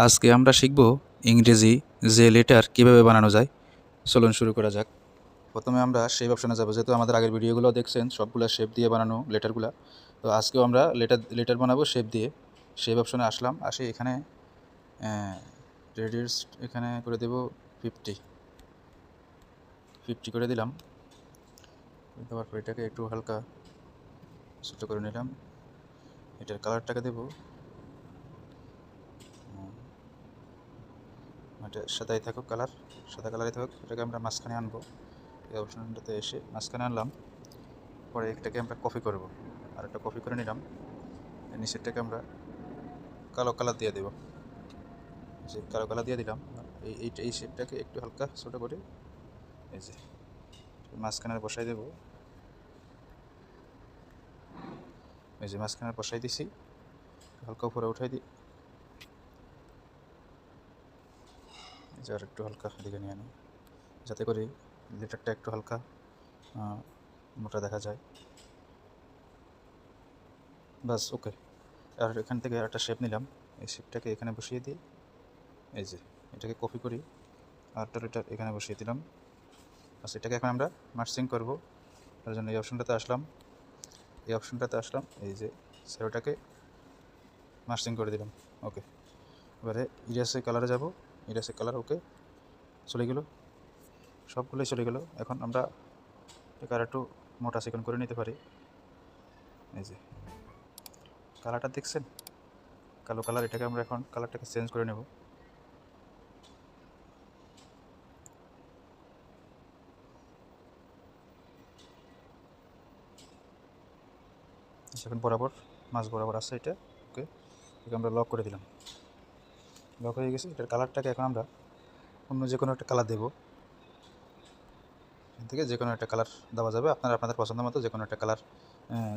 আজকে আমরা শিখব ইংরেজি যে লেটার কীভাবে বানানো যায়। চলুন শুরু করা যাক। প্রথমে আমরা শেপ অপশনে যাব। যেহেতু আমাদের আগের ভিডিওগুলো দেখছেন সবগুলো শেপ দিয়ে বানানো লেটারগুলো, তো আজকেও আমরা লেটার বানাবো শেপ দিয়ে। শেপ অপশনে আসলাম, আসে এখানে রেডিয়াস এখানে করে দেব 50 করে দিলাম। দেওয়ার পর এটাকে একটু হালকা ছোটো করে নিলাম। এটার কালারটাকে দেব এটা সাদাই থাকুক, সাদা কালারই থাকুক। এটাকে আমরা মাঝখানে আনবো। এই অপশনটাতে এসে মাঝখানে আনলাম, পরে একটাকে আমরা কপি করব, আর একটা কপি করে নিলাম। নিচেরটাকে আমরা কালো কালার দিয়ে দেব, যে কালো কালার দিয়ে দিলাম। এই শেপটাকে একটু হালকা ছোটো করে এই যে মাঝখানে বসাই দেব। এই যে মাঝখানে বসাই দিছি, হালকা উপরে উঠাই দিই। এই যে আর একটু হালকা দিকে নিয়ে নিই, যাতে করে লেটারটা একটু হালকা মোটা দেখা যায়। বাস ওকে। আর এখান থেকে একটা শেপ নিলাম, এই শেপটাকে এখানে বসিয়ে দিই। এই যে এটাকে কপি করি, আরটা লেটার এখানে বসিয়ে দিলাম। আচ্ছা, এটাকে এখন আমরা মার্চিং করব। তার জন্য এই অপশনটাতে আসলাম, এই যে সেরোটাকে মার্চিং করে দিলাম। ওকে, এবারে ইরাসে কালারে যাব। ইরাসে কালার ওকে, চলে গেল, সবগুলোই চলে গেল। এখন আমরা এটাকে আর একটু মোটা চিকন করে নিতে পারি। এই যে কালারটা দেখছেন, কালো কালার। এটাকে আমরা এখন কালারটাকে চেঞ্জ করে নেব। এখন বরাবর মাছ বরাবর আছে এটা। ওকে, এটাকে আমরা লক করে দিলাম। লক হয়ে গেছে। এটার কালারটাকে এখন আমরা অন্য যে কোনো একটা কালার দেবো। এখান থেকে যে কোনো একটা কালার দেওয়া যাবে, আপনারা আপনাদের পছন্দ মতো যে কোনো একটা কালার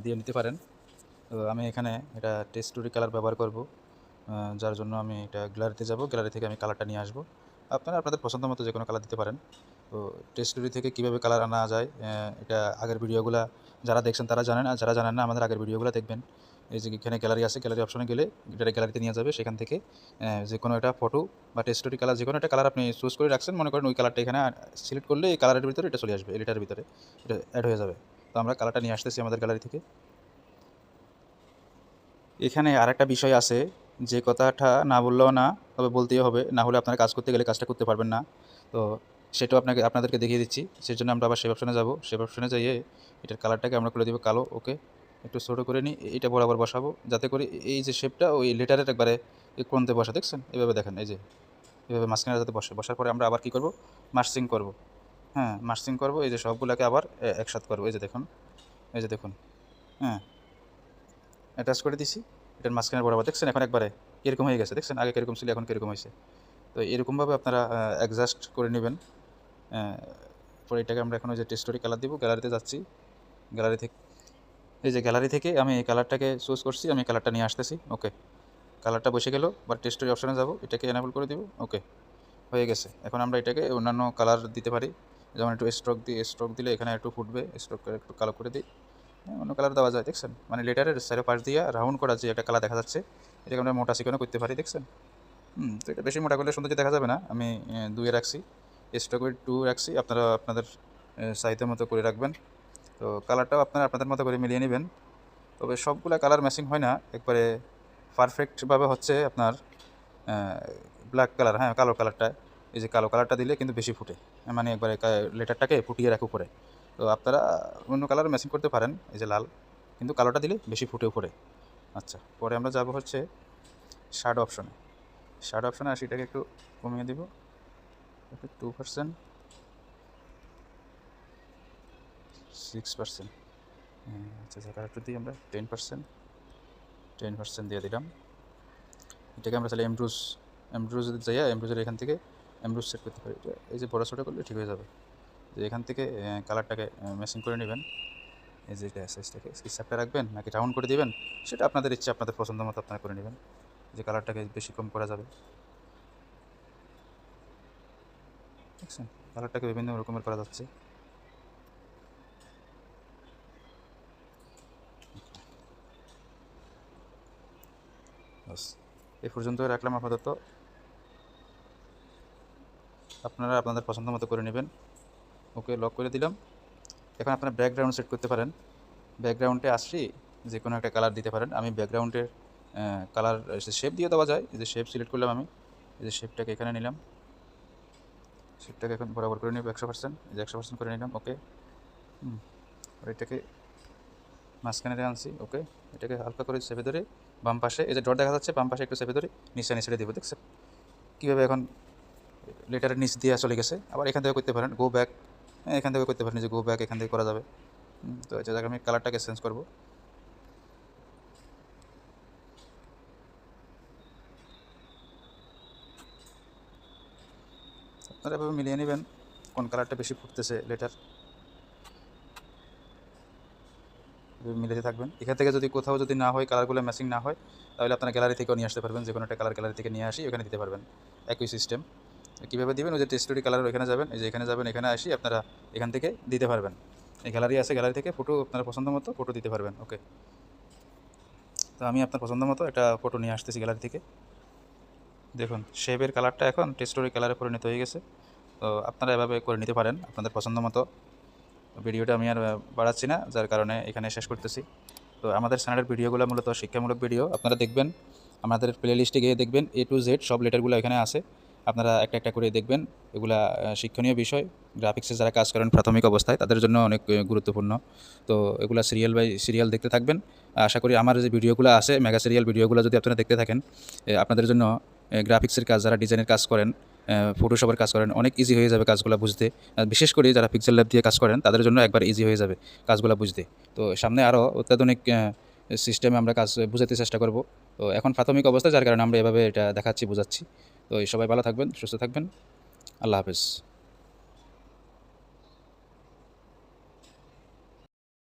দিয়ে নিতে পারেন। তো আমি এখানে এটা টেক্সটুরি কালার ব্যবহার করব, যার জন্য আমি এটা গ্যালারিতে যাব। গ্যালারি থেকে আমি কালারটা নিয়ে আসবো। আপনারা আপনাদের পছন্দ মতো যে কোনো কালার দিতে পারেন। তো টেক্সটুরি থেকে কীভাবে কালার আনা যায়, এটা আগের ভিডিওগুলো যারা দেখছেন তারা জানেন, আর যারা জানেন না আমাদের আগের ভিডিওগুলো দেখবেন। এই যে এখানে গ্যালারি আছে, গ্যালারি অপশনে গেলে এটা গ্যালারিতে নিয়ে যাবে। সেখান থেকে যে কোনো একটা ফটো বা টেক্সটুরি কালার যে কোনো একটা কালার আপনি চুজ করে রাখছেন, মনে করেন ওই কালারটা এখানে সিলেক্ট করলে এই কালারের ভিতরে এটা চলে আসবে, এই লেটারের ভিতরে এটা অ্যাড হয়ে যাবে। তো আমরা কালারটা নিয়ে আসতেছি আমাদের গ্যালারি থেকে। এখানে আরেকটা বিষয় আছে, যে কথাটা না বললেও না, তবে বলতেই হবে, না হলে আপনারা কাজ করতে গেলে কাজটা করতে পারবেন না। তো সেটাও আপনাদেরকে দেখিয়ে দিচ্ছি। সেজন্য আমরা আবার শেপ অপশনে যাব। শেপ অপশনে যাইয়ে এটার কালারটাকে আমরা করে দেবো কালো। ওকে, একটু ছোটো করে নিই, এটা বরাবর বসাবো, যাতে করে এই যে শেপটা ওই লেটারের একবারে কোণতে বসা। দেখছেন, এভাবে দেখেন, এই যে এভাবে মাঝখানে যাতে বসে। বসার পরে আমরা আবার কী করব, মার্চিং করব। হ্যাঁ, মার্চিং করব। এই যে সবগুলোকে আবার একসাথে করবো। এই যে দেখুন, হ্যাঁ, অ্যাটাচ করে দিছি। এটার মাঝখানে বরাবর দেখছেন, এখন একবারে এরকম হয়ে গেছে। দেখছেন, আগে কীরকম ছিল, এখন কীরকম হয়েছে। তো এরকমভাবে আপনারা অ্যাডজাস্ট করে নেবেন। পরে এটাকে আমরা এখন ওই যে টেক্সটুরি কালার দিব। গ্যালারিতে যাচ্ছি, গ্যালারি থেকে এই যে গ্যালারি থেকে আমি এই কালারটাকে চুজ করছি, আমি কালারটা নিয়ে আসতেছি। ওকে, কালারটা বসে গেল। বা টেক্সটুরি অপশনে যাব, এটাকে এনাবল করে দিব। ওকে, হয়ে গেছে। এখন আমরা এটাকে অন্যান্য কালার দিতে পারি, যেমন একটু স্ট্রোক দিলে এখানে একটু ফুটবে। স্ট্রোক করে একটু কালো করে দিই, অন্য কালার দেওয়া যায়। দেখছেন, মানে লেটারের চারো পাশ দিয়ে রাউন্ড করা যে একটা কালার দেখা যাচ্ছে, এটাকে আমরা মোটা চিকনও করতে পারি। দেখছেন, তো এটা বেশি মোটা করলে সৌন্দর্য দেখা যাবে না। আমি 2 রাখছি, স্ট্রোক 2 রাখছি। আপনারা আপনাদের চাহিদা মতো করে রাখবেন। তো কালারটাও আপনারা আপনাদের মতো করে মিলিয়ে নেবেন। তবে সবগুলা কালার ম্যাচিং হয় না একবারে পারফেক্টভাবে। হচ্ছে আপনার ব্ল্যাক কালার, হ্যাঁ কালো কালারটা, এই যে কালো কালারটা দিলে কিন্তু বেশি ফুটে, মানে একবারে লেটারটাকে ফুটিয়ে রাখে উপরে। তো আপনারা অন্য কালার ম্যাচিং করতে পারেন, এই যে লাল, কিন্তু কালোটা দিলে বেশি ফুটে উপরে। আচ্ছা, পরে আমরা যাব হচ্ছে শার্ট অপশনে। শার্ট অপশনে আসি, এটাকে একটু কমিয়ে দিব, 2%, 6%। আচ্ছা, কালার একটু দিই আমরা 10% দিয়ে দিলাম। এটাকে আমরা তাহলে এমব্রুজ যদি যাই, এমব্রুজের এখান থেকে এমব্রুজ সেট করতে পারি। এটা এই যে বড় ছোটো করলে ঠিক হয়ে যাবে। যে এখান থেকে কালারটাকে ম্যাচিং করে নেবেন। এই যে সাইজটাকে স্কিপটা রাখবেন নাকি রাউন্ড করে দিবেন, সেটা আপনাদের ইচ্ছে, আপনাদের পছন্দ মতো আপনারা করে নেবেন। যে কালারটাকে বেশি কম করা যাবে। দেখছেন, কালারটাকে বিভিন্ন রকমের করা যাচ্ছে। বাস এই পর্যন্ত রাখলাম আপাতত। আপনারা আপনাদের পছন্দ মতো করে নেবেন। ওকে, লক করে দিলাম। এখন আপনারা ব্যাকগ্রাউন্ড সেট করতে পারেন। ব্যাকগ্রাউন্ডে আসছি যে কোনো একটা কালার দিতে পারেন। আমি ব্যাকগ্রাউন্ডের কালার শেপ দিয়ে দেওয়া যায়। এই যে শেপ সিলেক্ট করলাম আমি, এই যে শেপটাকে এখানে নিলাম, শেপটাকে এখন বরাবর করে নেব 100%, এই যে 100% করে নিলাম। ওকে, আর এটাকে মাঝখানে আনছি। ওকে, এটাকে হালকা করে চেপে ধরে বাম পাশে এই যে ডট দেখা যাচ্ছে, বাম পাশে একটু চেপে ধরে নিচে নিচে দেবো। দেখছেন কীভাবে এখন লেটারের নিচ দিয়ে চলে গেছে। আবার এখান থেকে করতে পারেন গো ব্যাক, এখান থেকে করতে পারেন যে গো ব্যাক এখান থেকে করা যাবে। তো এই জায়গায় আমি কালারটাকে চেঞ্জ করব। আপনারা এভাবে মিলিয়ে নেবেন কোন কালারটা বেশি ফুটতেছে লেটার, মিলাতে থাকবেন। এখান থেকে যদি কোথাও যদি না হয়, কালারগুলো ম্যাচিং না হয়, তাহলে আপনারা গ্যালারি থেকেও নিয়ে আসতে পারবেন। যে কোনো একটা কালার গ্যালারি থেকে নিয়ে আসি ওখানে দিতে পারবেন। একই সিস্টেম। কীভাবে দিবেন, ওই যে টেক্সটুরি কালার ওইখানে যাবেন, এই যে এখানে যাবেন, এখানে আসি আপনারা এখান থেকে দিতে পারবেন। এই গ্যালারি আছে, গ্যালারি থেকে ফটো আপনার পছন্দ মতো ফটো দিতে পারবেন। ওকে, তো আমি আপনার পছন্দ মতো একটা ফটো নিয়ে আসতেছি গ্যালারি থেকে। দেখুন শেপের কালারটা এখন টেক্সটুরি কালারে পরিণত হয়ে গেছে। তো আপনারা এভাবে করে নিতে পারেন আপনাদের পছন্দ মতো। ভিডিওটা আমি আর বাড়াচ্ছি না, যার কারণে এখানে শেষ করতেছি। তো আমাদের চ্যানেলের ভিডিওগুলো মূলত শিক্ষামূলক ভিডিও। আপনারা দেখবেন, আমাদের প্লে লিস্টে গিয়ে দেখবেন A to Z সব লেটারগুলো এখানে আছে। আপনারা একটা একটা করে দেখবেন। এগুলা শিক্ষণীয় বিষয়। গ্রাফিক্সে যারা কাজ করেন প্রাথমিক অবস্থায় তাদের জন্য অনেক গুরুত্বপূর্ণ। তো এগুলা সিরিয়াল বাই সিরিয়াল দেখতে থাকবেন। আশা করি আমার যে ভিডিওগুলো আছে, মেগা সিরিয়াল ভিডিওগুলো যদি আপনারা দেখতে থাকেন, আপনাদের জন্য গ্রাফিক্সের কাজ, যারা ডিজাইনের কাজ করেন, ফটোশপের কাজ করেন, অনেক ইজি হয়ে যাবে কাজগুলো বুঝতে। বিশেষ করে যারা পিক্সেল ল্যাব দিয়ে কাজ করেন তাদের জন্য একবার ইজি হয়ে যাবে কাজগুলো বুঝতে। তো সামনে আরও অত্যাধুনিক সিস্টেমে আমরা কাজ বোঝাতে চেষ্টা করব। তো এখন প্রাথমিক অবস্থা, যার কারণে আমরা এভাবে এটা দেখাচ্ছি, বোঝাচ্ছি। তো সবাই ভালো থাকবেন, সুস্থ থাকবেন। আল্লাহ হাফেজ।